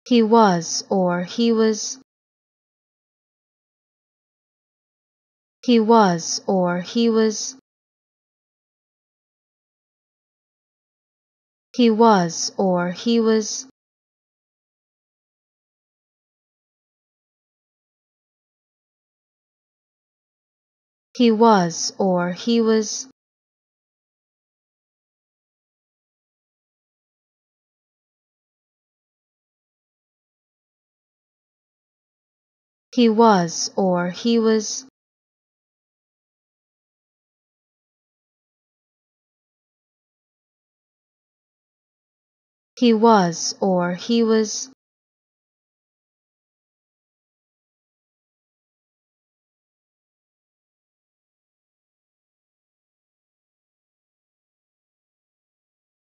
He was or he was. He was or he was. He was or he was. He was or he was. He was or he was. He was or he was.